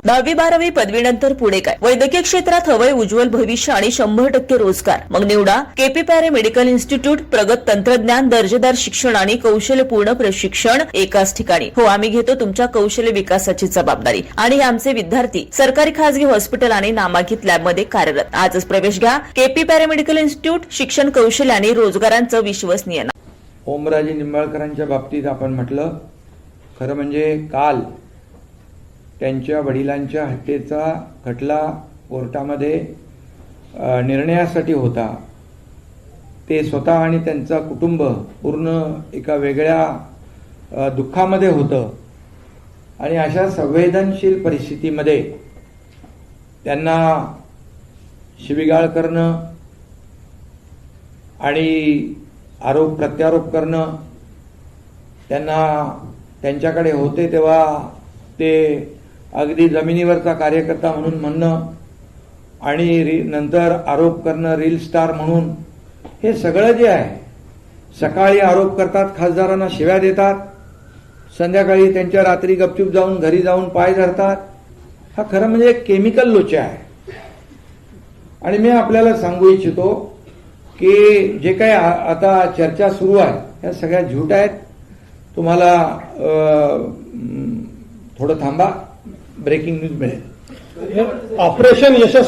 10वी-12वी पदवीनंतर पुढे काय? वैद्यकीय क्षेत्रात हवंय उज्ज्वल भविष्य आणि 100% रोजगार. मग निवडा केपी पॅरामेडिकल इन्स्टिट्यूट. प्रगत तंत्रज्ञान, दर्जेदार शिक्षण आणि कौशल्यपूर्ण प्रशिक्षण एकाच ठिकाणी. हो, आम्ही घेतो तुमच्या कौशल्य विकासाची जबाबदारी आणि आमचे विद्यार्थी सरकारी, खासगी हॉस्पिटल आणि नामांकित लॅबमध्ये कार्यरत. आजच प्रवेश घ्या. KP paramedical institute. शिक्षण, कौशल्य आणि रोजगारांचं विश्वसनीय नाव. ओमराजे निंबाळकरांच्या बाबतीत आपण म्हटलं, खरं म्हणजे काल त्यांच्या वडिलांच्या हत्येचा खटला कोर्टामध्ये निर्णयासाठी होता. ते स्वतः आणि त्यांचा कुटुंब पूर्ण एका वेगळ्या दुःखामध्ये होतं आणि अशा संवेदनशील परिस्थितीमध्ये त्यांना शिवीगाळ करणं आणि आरोप प्रत्यारोप करणं, त्यांच्याकडे होते तेव्हा ते अगदी जमिनीवरचा कार्यकर्ता म्हणून म्हणणं आणि नंतर आरोप करणं रील स्टार म्हणून, हे सगळं जे आहे, सकाळी आरोप करतात, खासदारांना शिव्या देतात, संध्याकाळी त्यांच्या रात्री गपचूप जाऊन घरी जाऊन पाय धरतात. हा खरं म्हणजे एक केमिकल लोचा आहे. आणि मी आपल्याला सांगू इच्छितो की जे काही आता चर्चा सुरू आहे ह्या सगळ्या झूट आहेत. तुम्हाला थोडं थांबा, ब्रेकिंग न्यूज मिळेल. ऑपरेशन यशस्वी